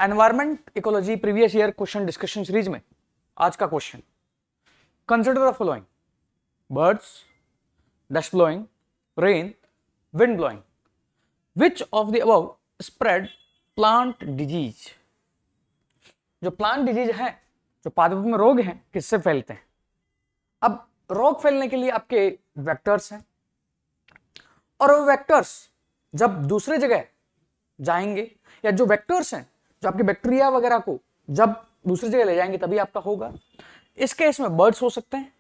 Environment ecology previous year question discussion series में आज का question, consider the following: birds, dust blowing, rain, wind blowing, which of the above spread plant disease. जो plant disease है, जो पादपों में रोग हैं, किससे फैलते हैं? अब रोग फैलने के लिए आपके वेक्टर्स हैं, और वो वेक्टर्स जब दूसरे जगह जाएंगे, या जो वेक्टर्स हैं जो आपके बैक्टीरिया वगैरह को जब दूसरी जगह ले जाएंगे तभी आपका होगा। इस केस में बर्ड्स हो सकते हैं,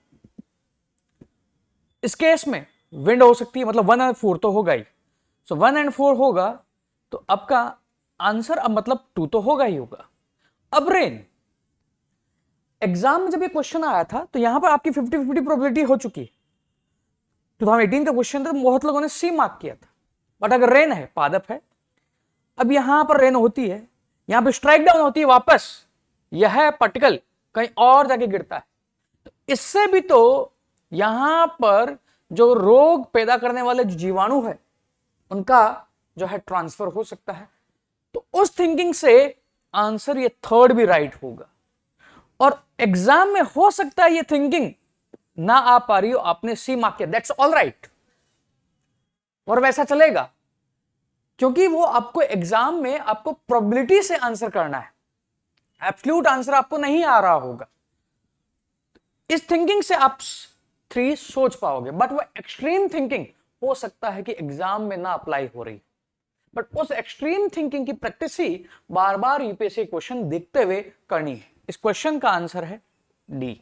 इस केस में विंड हो सकती है, मतलब 1 और 4 तो होगा ही। सो 1 और 4 होगा तो आपका आंसर अब मतलब 2 तो होगा ही होगा। अब रेन, एग्जाम में जब ये क्वेश्चन आया था तो यहां पर आपकी 50-50 प्रोबेबिलिटी हो चुकी है। 2018 का क्वेश्चन था, बहुत लोगों ने सी मार्क किया था। बट अगर रेन है, पादप है, अब यहां पर रेन होती है, यहां पे स्ट्राइक डाउन होती है, वापस यह पार्टिकल कहीं और जाके गिरता है, तो इससे भी तो यहां पर जो रोग पैदा करने वाले जो जीवाणु है उनका जो है ट्रांसफर हो सकता है। तो उस थिंकिंग से आंसर ये थर्ड भी राइट होगा। और एग्जाम में हो सकता है ये थिंकिंग ना आ पा रही हो, आपने सी मार्क किया, दैट्स ऑल राइट, और वैसा चलेगा, क्योंकि वो आपको एग्जाम में आपको प्रोबेबिलिटी से आंसर करना है, एब्सोल्यूट आंसर आपको नहीं आ रहा होगा। इस थिंकिंग से आप 3 सोच पाओगे, बट वो एक्सट्रीम थिंकिंग हो सकता है कि एग्जाम में ना अप्लाई हो रही, बट उस एक्सट्रीम थिंकिंग की प्रैक्टिस ही बार बार यूपीएससी क्वेश्चन देखते हुए करनी है। इस क्वेश्चन का आंसर है डी,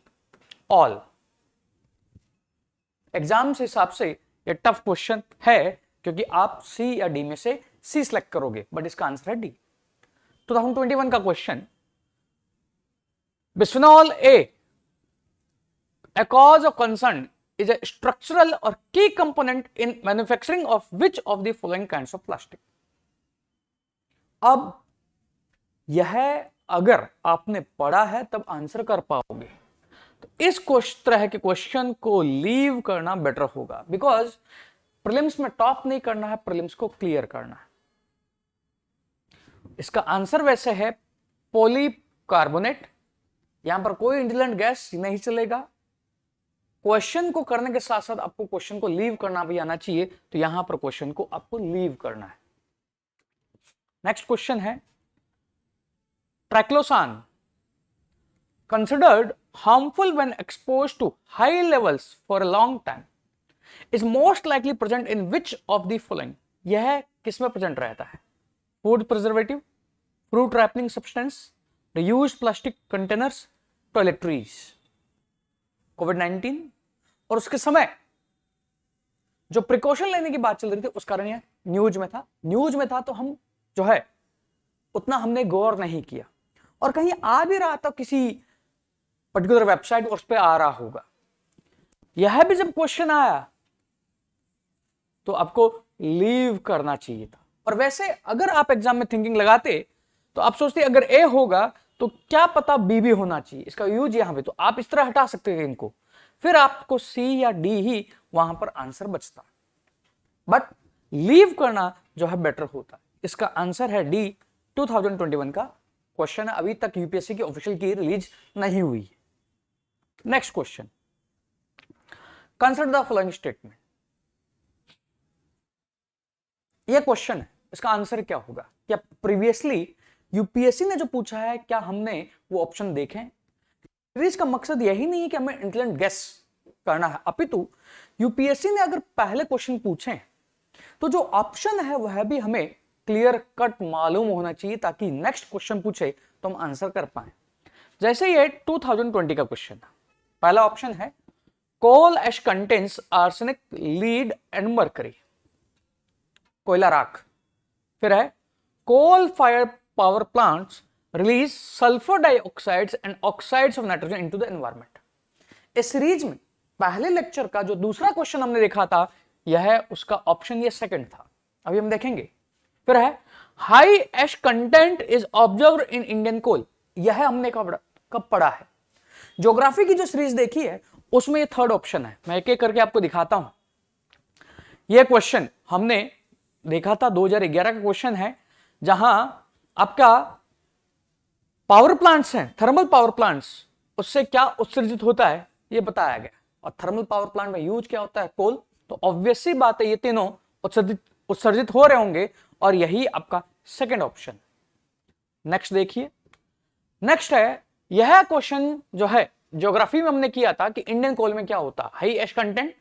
ऑल। एग्जाम से हिसाब से ये टफ क्वेश्चन है, क्योंकि आप सी या डी में से सी सिलेक्ट करोगे, बट इसका आंसर है डी। 2021 का question, bisphenol A, a cause of concern is a structural or key component in manufacturing of which of the following kinds of plastic। अब यह अगर आपने पढ़ा है तब आंसर कर पाओगे, तो इस तरह के क्वेश्चन को लीव करना बेटर होगा, बिकॉज प्रीलिम्स में टॉप नहीं करना है, प्रीलिम्स को क्लियर करना है। इसका आंसर वैसे है पॉलीकार्बोनेट, यहां पर कोई इंडिलेंट गैस नहीं चलेगा। क्वेश्चन को करने के साथ साथ आपको क्वेश्चन को लीव करना भी आना चाहिए, तो यहां पर क्वेश्चन को आपको लीव करना है। नेक्स्ट क्वेश्चन है, ट्राइक्लोसान considered harmful when exposed to high levels for a long time is most likely present in which of the following। यह किसमें प्रेजेंट रहता है? Food preservative, fruit ripening substance, reused plastic containers, toiletries. कोविड-19 और उसके समय जो प्रिकॉशन लेने की बात चल रही थी, उस कारण यह न्यूज में था, तो हम जो है उतना हमने गौर नहीं किया, और कहीं आ भी रहा था किसी पर्टिकुलर वेबसाइट, उस पर आ रहा होगा। यह भी जब क्वेश्चन आया तो आपको लीव करना चाहिए था। और वैसे अगर आप एग्जाम में थिंकिंग लगाते तो आप सोचते अगर ए होगा तो क्या पता बी भी होना चाहिए, इसका यूज यहां पे, तो आप इस तरह हटा सकते हैं इनको, फिर आपको सी या डी ही वहां पर आंसर बचता, बट लीव करना जो है बेटर होता। इसका आंसर है डी। 2021 का क्वेश्चन है, अभी तक यूपीएससी की ऑफिशियल की रिलीज नहीं हुई। Next question, consider the following statement. यह क्वेश्चन है, इसका आंसर क्या होगा? क्या प्रीवियसली यूपीएससी ने जो पूछा है, क्या हमने वो ऑप्शन देखे? सीरीज का मकसद यही नहीं है कि हमें इंटेलिजेंट गेस करना है, अपितु यूपीएससी ने अगर पहले क्वेश्चन पूछे तो जो ऑप्शन है वह भी हमें क्लियर कट मालूम होना चाहिए, ताकि नेक्स्ट क्वेश्चन पूछे तो हम आंसर कर पाए। जैसे ये 2020 का क्वेश्चन है, पहला ऑप्शन है coal ash contains arsenic, lead and mercury, कोयला राख। फिर है coal fire power plants release sulphur dioxides and oxides of nitrogen into the environment. इस सीरीज में पहले लेक्चर का जो दूसरा क्वेश्चन हमने देखा था, यह उसका ऑप्शन ये सेकंड था, अभी हम देखेंगे। फिर है high ash content is observed in Indian coal, यह हमने कब पढ़ा है? ज्योग्राफी की जो सीरीज देखी है उसमें ये थर्ड ऑप्शन है। मैं एक एक करके आपको दिखाता हूं। यह क्वेश्चन हमने देखा था, 2011 का क्वेश्चन है, जहां आपका पावर प्लांट्स हैं, थर्मल पावर प्लांट्स, उससे क्या उत्सर्जित होता है ये बताया गया। और थर्मल पावर प्लांट में यूज क्या होता है? कोल। तो ऑब्वियस सी बात है ये तीनों उत्सर्जित हो रहे होंगे और यही आपका सेकंड ऑप्शन। नेक्स्ट देखिए, नेक्स्ट है, यह क्वेश्चन जो है ज्योग्राफी में हमने किया था कि इंडियन कोल में क्या होता, हाई एश कंटेंट,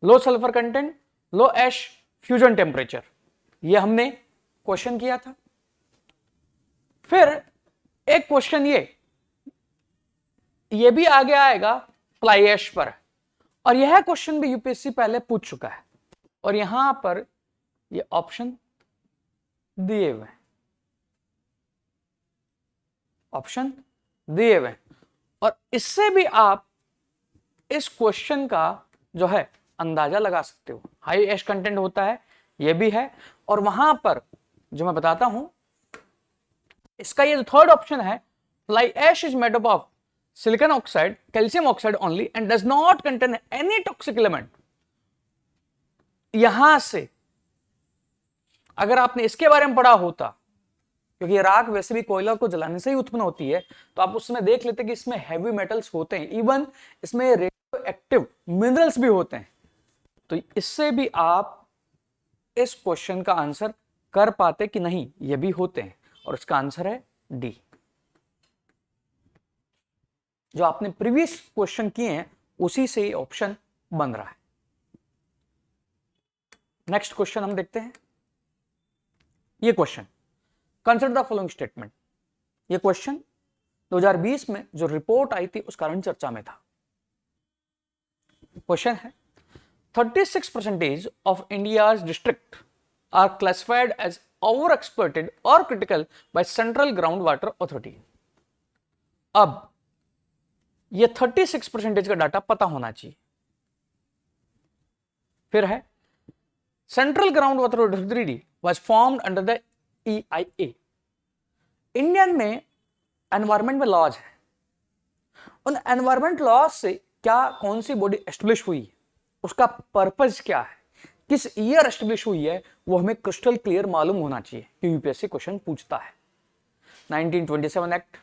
लो सल्फर कंटेंट, लो एश फ्यूजन टेम्परेचर, ये हमने क्वेश्चन किया था। फिर एक क्वेश्चन ये भी आगे आएगा फ्लाई ऐश पर, और यह क्वेश्चन भी यूपीएससी पहले पूछ चुका है, और यहां पर ये ऑप्शन दिए हुए हैं, ऑप्शन दिए हुए हैं, और इससे भी आप इस क्वेश्चन का जो है अंदाजा लगा सकते हो। हाई एश कंटेंट होता है, यह भी है, और वहां पर जो मैं बताता हूं, इसका ये जो थर्ड ऑप्शन है, fly ash is made up of silicon oxide, calcium oxide only and does not contain any toxic element. यहां से अगर आपने इसके बारे में पढ़ा होता, क्योंकि राख वैसे भी कोयला को जलाने से ही उत्पन्न होती है, तो आप उसमें देख लेते कि इसमें हैवी मेटल्स होते हैं, इवन इसमें रेडियो एक्टिव मिनरल्स भी होते हैं। तो इससे भी आप इस क्वेश्चन का आंसर कर पाते कि नहीं, ये भी होते हैं, और इसका आंसर है डी। जो आपने प्रीवियस क्वेश्चन किए हैं उसी से ये ऑप्शन बन रहा है। नेक्स्ट क्वेश्चन हम देखते हैं। ये question, consider the following statement. ये क्वेश्चन 2020 में जो रिपोर्ट आई थी उस कारण चर्चा में था। क्वेश्चन है, 36% of India's district are classified as overexploited or critical by Central Groundwater Authority। अब ये 36% का डाटा पता होना चाहिए। फिर है, Central Groundwater Authority was formed under the EIA। Indian में एनवायरमेंट में लॉज है, उन एनवायरमेंट लॉज से क्या कौन सी बॉडी एस्टेब्लिश हुई है, उसका पर्पस क्या है, किस ईयर एस्टेब्लिश हुई है, वो हमें क्रिस्टल क्लियर मालूम होना चाहिए कि यूपीएससी क्वेश्चन पूछता है। 1927 act,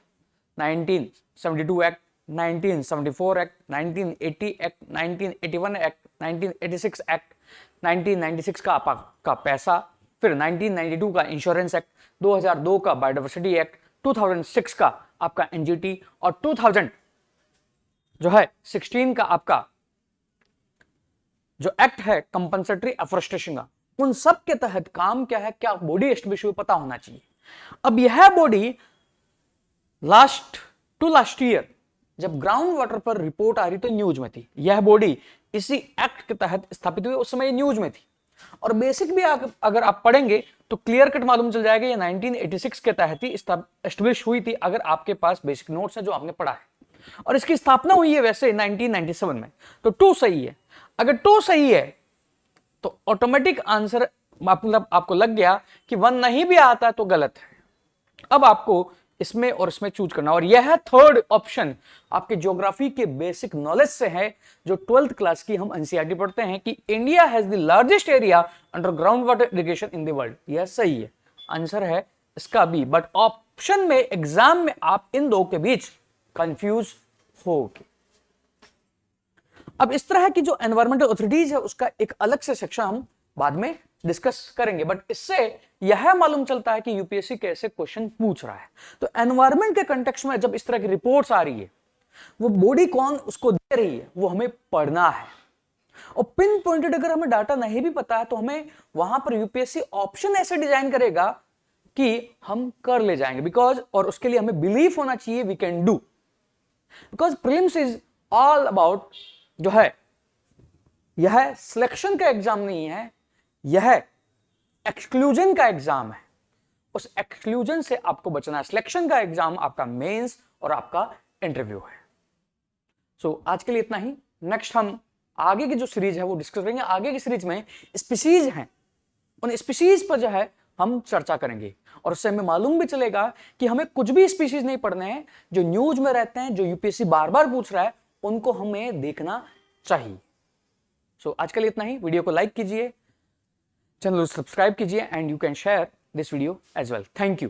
1972 act, 1974 act, 1980 act, 1981 act, 1986 act, 1996 का आपका पैसा, फिर 1992 का इंश्योरेंस एक्ट, 2002 का बायोडाइवर्सिटी एक्ट, 2006 का आपका एनजीटी, और 2000 जो है 16 का आपका जो एक्ट है कंपनसेटरी एफोरेस्टेशन का। उन सब के तहत काम क्या है, क्या बॉडी एस्टेब्लिश हुई, पता होना चाहिए। अब यह बॉडी लास्ट ईयर जब ग्राउंड वाटर पर रिपोर्ट आ रही तो न्यूज में थी, यह बॉडी इसी एक्ट के तहत स्थापित हुई, उस समय न्यूज में थी। और बेसिक भी अगर आप पढ़ेंगे तो क्लियर कट मालूम चल जाएगा ये 1986 के तहत ही एस्टेब्लिश हुई थी, अगर आपके पास बेसिक नोट्स है जो आपने पढ़ा है। और इसकी स्थापना हुई है वैसे 1997 में, तो 2 सही है। अगर 2 सही है तो ऑटोमेटिक आंसर मतलब आपको लग गया कि 1 नहीं भी आता तो गलत है। अब आपको इसमें और इसमें चूज करना, और यह थर्ड ऑप्शन आपके ज्योग्राफी के बेसिक नॉलेज से है, जो 12th क्लास की हम एनसीईआरटी पढ़ते हैं कि India has the largest area under ground water irrigation in the world. यह सही है, आंसर है इसका बी। बट ऑप्शन में एग्जाम में आप इन दो के बीच कंफ्यूज होगे। अब इस तरह की जो एनवायरमेंटल अथॉरिटीज है उसका एक अलग से सेक्शन हम बाद में डिस्कस करेंगे, बट इससे यह मालूम चलता है कि यूपीएससी कैसे क्वेश्चन पूछ रहा है। तो एनवायरमेंट के कंटेक्स्ट में जब इस तरह की रिपोर्ट्स आ रही है, वो बॉडी कौन उसको दे रही है वो हमें पढ़ना है। और पिन पॉइंटेड अगर हमें डाटा नहीं भी पता है तो हमें वहां पर यूपीएससी ऑप्शन ऐसे डिजाइन करेगा कि हम कर ले जाएंगे, बिकॉज और उसके लिए हमें बिलीफ होना चाहिए we can do, because prelims is all about जो है यह सिलेक्शन का एग्जाम नहीं है, यह एक्सक्लूजन का एग्जाम है। उस एक्सक्लूजन से आपको बचना है। सिलेक्शन का एग्जाम आपका मेंस और आपका इंटरव्यू है। सो आज के लिए इतना ही। नेक्स्ट हम आगे की जो सीरीज है वो डिस्कस करेंगे। आगे की सीरीज में स्पीशीज हैं, उन स्पीशीज पर जो है हम चर्चा करेंगे, और उससे हमें मालूम भी चलेगा कि हमें कुछ भी स्पीशीज नहीं पढ़ने हैं जो न्यूज में रहते हैं, जो यूपीएससी बार बार पूछ रहा है, उनको हमें देखना चाहिए। सो आज के लिए इतना ही। वीडियो को लाइक कीजिए, चैनल को सब्सक्राइब कीजिए, and you can share this video as well. Thank you.